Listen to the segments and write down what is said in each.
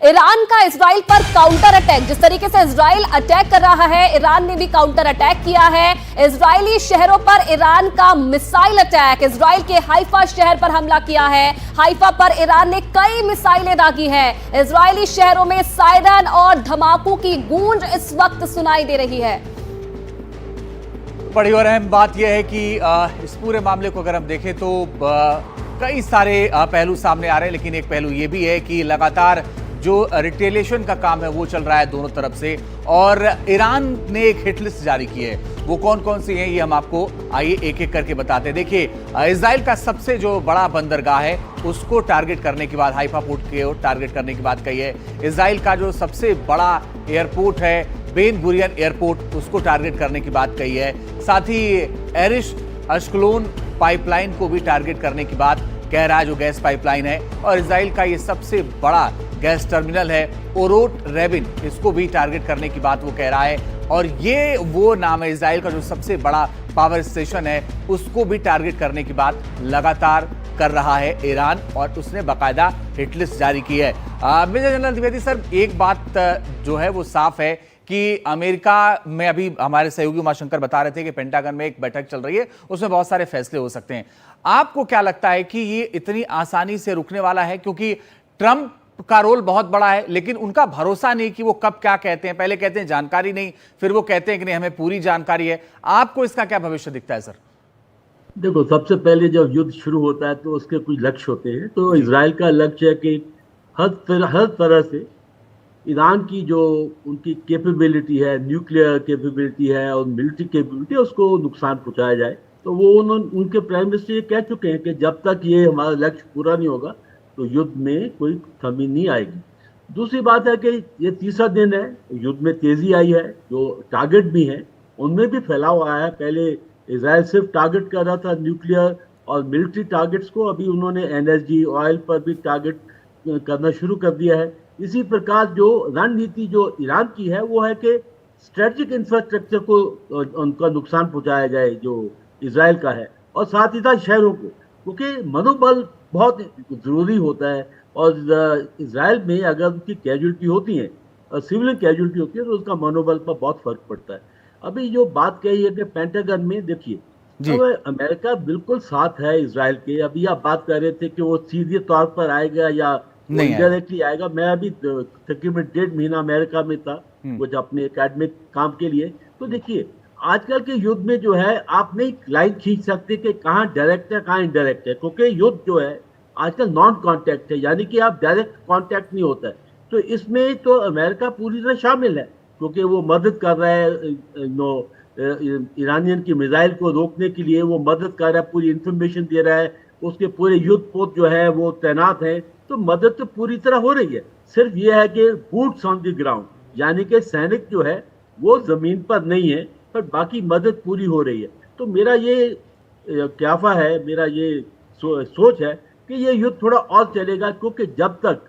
Iran का Israel पर counter attack, जिस तरीके से इजराइल अटैक कर रहा है, ईरान ने भी काउंटर अटैक किया है। इजरायली शहरों पर ईरान का मिसाइल अटैक, इजराइल के हाइफा शहर पर हमला किया है। हाइफा पर ईरान ने कई मिसाइलें दागी हैं। इजरायली शहरों में सायरन और धमाकों की गूंज इस वक्त सुनाई दे रही है। बड़ी और अहम बात यह है कि इस पूरे मामले को अगर हम देखें तो कई सारे पहलू सामने आ रहे हैं, लेकिन एक पहलू ये भी है कि लगातार जो रिटेलिएशन का काम है वो चल रहा है दोनों तरफ से, और ईरान ने एक हिट लिस्ट जारी की है। वो कौन कौन सी हैं ये हम आपको आइए एक एक करके बताते हैं। देखिए, इजराइल का सबसे जो बड़ा बंदरगाह है उसको टारगेट करने के बाद, हाइफा पोर्ट के टारगेट करने की बात कही है। इजराइल का जो सबसे बड़ा एयरपोर्ट है बेन गुरियन एयरपोर्ट, उसको टारगेट करने की बात कही है। साथ ही एरिश अश्कलोन पाइपलाइन को भी टारगेट करने की बात कह रहा है, जो गैस पाइपलाइन है। और इजराइल का ये सबसे बड़ा गैस टर्मिनल है ओरोट रेबिन, इसको भी टारगेट करने की बात वो कह रहा है। और ये वो नाम है इजराइल का जो सबसे बड़ा पावर स्टेशन है, उसको भी टारगेट करने की बात लगातार कर रहा है ईरान, और उसने बाकायदा हिट लिस्ट जारी की है। मेजर जनरल द्विवेदी सर, एक बात जो है वो साफ है कि अमेरिका में, अभी हमारे सहयोगी उमाशंकर बता रहे थे कि पेंटागन में एक बैठक चल रही है, उसमें बहुत सारे फैसले हो सकते हैं। आपको क्या लगता है कि ये इतनी आसानी से रुकने वाला है? क्योंकि ट्रंप का रोल बहुत बड़ा है, लेकिन उनका भरोसा नहीं कि वो कब क्या कहते हैं। पहले कहते हैं जानकारी नहीं, फिर वो कहते हैं कि नहीं हमें पूरी जानकारी है। आपको इसका क्या भविष्य दिखता है सर? देखो, सबसे पहले जब युद्ध शुरू होता है तो उसके कुछ लक्ष्य होते हैं। तो इजराइल का लक्ष्य है कि हर तरह से ईरान की जो उनकी कैपेबिलिटी है, न्यूक्लियर कैपेबिलिटी है और मिलिट्री कैपेबिलिटी है, उसको नुकसान पहुंचाया जाए। तो वो उनके प्राइम मिनिस्टर ये कह चुके हैं कि जब तक ये हमारा लक्ष्य पूरा नहीं होगा तो युद्ध में कोई कमी नहीं आएगी। दूसरी बात है कि ये तीसरा दिन है, युद्ध में तेजी आई है, जो टारगेट भी हैं उनमें भी फैलाव आया है। पहले इजराइल सिर्फ टारगेट कर रहा था न्यूक्लियर और मिलिट्री टारगेट्स को, अभी उन्होंने एनर्जी, ऑयल पर भी टारगेट करना शुरू कर दिया है। इसी प्रकार जो रणनीति जो ईरान की है वो है कि स्ट्रेटेजिक इंफ्रास्ट्रक्चर को उनका नुकसान पहुंचाया जाए जो इजराइल का है, और साथ ही साथ शहरों को, क्योंकि मनोबल बहुत जरूरी होता है। और इजराइल में अगर उनकी कैजुअलिटी होती है, सिविलियन कैजुअलिटी होती है, तो उसका मनोबल पर बहुत फर्क पड़ता है। अभी जो बात कही है कि पेंटागन में, देखिए अब अमेरिका बिल्कुल साथ है इजराइल के। अभी आप बात कर रहे थे कि वो सीधे तौर पर आएगा या इनडायरेक्टली आएगा। मैं अभी तकरीबन 1.5 महीना अमेरिका में था, कुछ अपने एकेडमिक काम के लिए। तो देखिए, आजकल के युद्ध में जो है आप नहीं लाइन खींच सकते कि कहाँ डायरेक्ट है कहाँ इनडायरेक्ट है, क्योंकि युद्ध जो है आजकल नॉन कांटेक्ट है, यानी कि आप डायरेक्ट कांटेक्ट नहीं होता है। तो इसमें तो अमेरिका पूरी तरह शामिल है, क्योंकि वो मदद कर रहा है ईरानियन की मिसाइल को रोकने के लिए, वो मदद कर रहा है, पूरी इंफॉर्मेशन दे रहा है, उसके पूरे युद्ध पोत जो है वो तैनात है। तो मदद तो पूरी तरह हो रही है, सिर्फ ये है कि बूट्स ऑन द ग्राउंड, यानी कि सैनिक जो है वो जमीन पर नहीं है, पर बाकी मदद पूरी हो रही है। तो मेरा ये क्याफा है, मेरा ये सोच है कि ये युद्ध थोड़ा और चलेगा, क्योंकि जब तक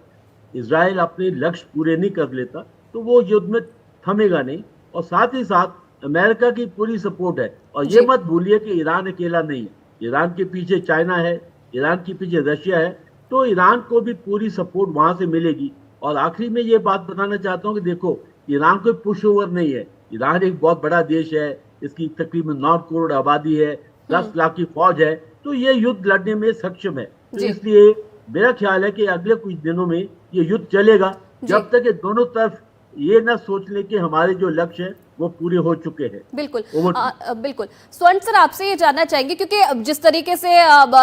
इजराइल अपने लक्ष्य पूरे नहीं कर लेता तो वो युद्ध में थमेगा नहीं। और साथ ही साथ अमेरिका की पूरी सपोर्ट है। और ये मत भूलिए कि ईरान अकेला नहीं है, ईरान के पीछे चाइना है, ईरान के पीछे रशिया है, तो ईरान को भी पूरी सपोर्ट वहां से मिलेगी। और आखिरी में ये बात बताना चाहता हूँ कि देखो, ईरान कोई पुश ओवर नहीं है, ईरान एक बहुत बड़ा देश है, इसकी तकरीबन 9 करोड़ आबादी है, 10 लाख की फौज है, तो ये युद्ध लड़ने में सक्षम है। तो इसलिए मेरा ख्याल है कि अगले कुछ दिनों में ये युद्ध चलेगा, जब तक ये दोनों तरफ ये ना सोच ले कि हमारे जो लक्ष्य है वो पूरे हो चुके हैं। बिल्कुल बिल्कुल। स्वर्ण सर, आपसे ये जानना चाहेंगे, क्योंकि जिस तरीके से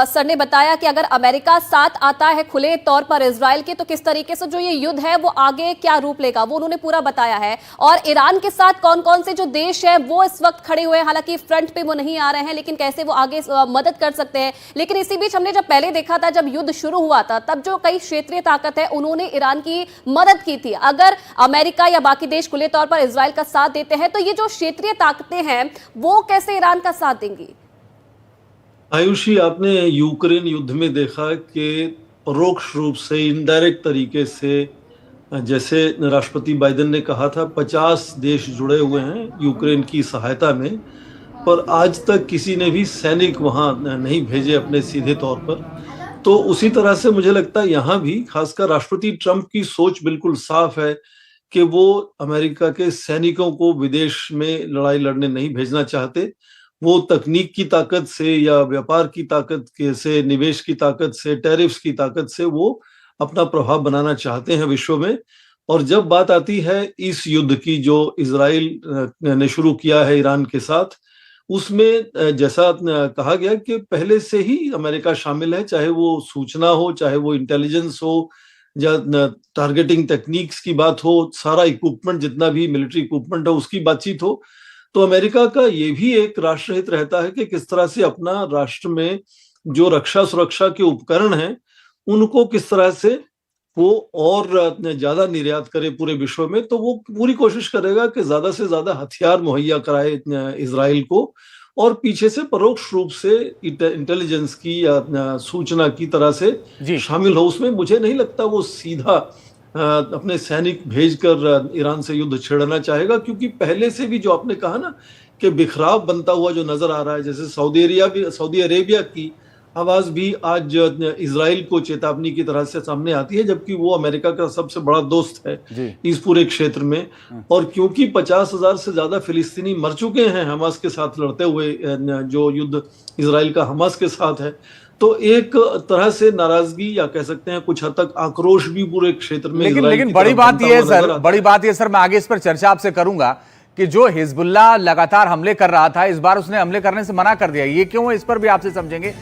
सर ने बताया कि अगर अमेरिका साथ आता है खुले तौर पर इजराइल के, तो किस तरीके से जो ये युद्ध है वो आगे क्या रूप लेगा वो उन्होंने पूरा बताया है। और ईरान के साथ कौन कौन से जो देश है वो इस वक्त खड़े हुए हैं, हालांकि फ्रंट पे वो नहीं आ रहे हैं, लेकिन कैसे वो आगे मदद कर सकते हैं। लेकिन इसी बीच हमने जब पहले देखा था, जब युद्ध शुरू हुआ था, तब जो कई क्षेत्रीय ताकत है उन्होंने ईरान की मदद की थी। अगर अमेरिका या बाकी देश खुले तौर पर इजराइल का साथ देते हैं, तो ये जो क्षेत्रीय ताकतें हैं वो कैसे ईरान का साथ देंगी? आयुषी, आपने यूक्रेन युद्ध में देखा कि परोक्ष रूप से, इनडायरेक्ट तरीके से, जैसे राष्ट्रपति बाइडेन ने कहा था, 50 देश जुड़े हुए हैं यूक्रेन की सहायता में, पर आज तक किसी ने भी सैनिक वहां नहीं भेजे अपने सीधे तौर पर। तो उसी तरह से मुझे लगता है यहाँ भी खासकर राष्ट्रपति ट्रंप की सोच बिल्कुल साफ है कि वो अमेरिका के सैनिकों को विदेश में लड़ाई लड़ने नहीं भेजना चाहते। वो तकनीक की ताकत से या व्यापार की ताकत से, निवेश की ताकत से, टैरिफ्स की ताकत से वो अपना प्रभाव बनाना चाहते हैं विश्व में। और जब बात आती है इस युद्ध की जो इजराइल ने शुरू किया है ईरान के साथ, उसमें जैसा कहा गया कि पहले से ही अमेरिका शामिल है, चाहे वो सूचना हो, चाहे वो इंटेलिजेंस हो, या टारगेटिंग टेक्निक्स की बात हो, सारा इक्विपमेंट जितना भी मिलिट्री इक्विपमेंट है उसकी बातचीत हो। तो अमेरिका का ये भी एक राष्ट्रहित रहता है कि किस तरह से अपना राष्ट्र में जो रक्षा सुरक्षा के उपकरण हैं उनको किस तरह से वो और ज्यादा निर्यात करे पूरे विश्व में। तो वो पूरी कोशिश करेगा कि ज्यादा से ज्यादा हथियार मुहैया कराए इजराइल को, और पीछे से परोक्ष रूप से इंटेलिजेंस की या सूचना की तरह से शामिल हो उसमें। मुझे नहीं लगता वो सीधा अपने सैनिक भेजकर ईरान से युद्ध छेड़ना चाहेगा, क्योंकि पहले से भी जो आपने कहा ना कि बिखराव बनता हुआ जो नजर आ रहा है, जैसे सऊदी अरेबिया की आवाज भी आज इजराइल को चेतावनी की तरह से सामने आती है, जबकि वो अमेरिका का सबसे बड़ा दोस्त है इस पूरे क्षेत्र में। और क्योंकि 50,000 से ज्यादा फिलिस्तीनी मर चुके हैं हमास के साथ लड़ते हुए, जो युद्ध इजराइल का हमास के साथ है, तो एक तरह से नाराजगी या कह सकते हैं कुछ हद तक आक्रोश भी पूरे क्षेत्र में। लेकिन बड़ी बात यह है सर, बड़ी बात यह सर, मैं आगे इस पर चर्चा आपसे करूंगा कि जो हिजबुल्लाह लगातार हमले कर रहा था, इस बार उसने हमले करने से मना कर दिया। ये क्यों है, इस पर भी आपसे समझेंगे।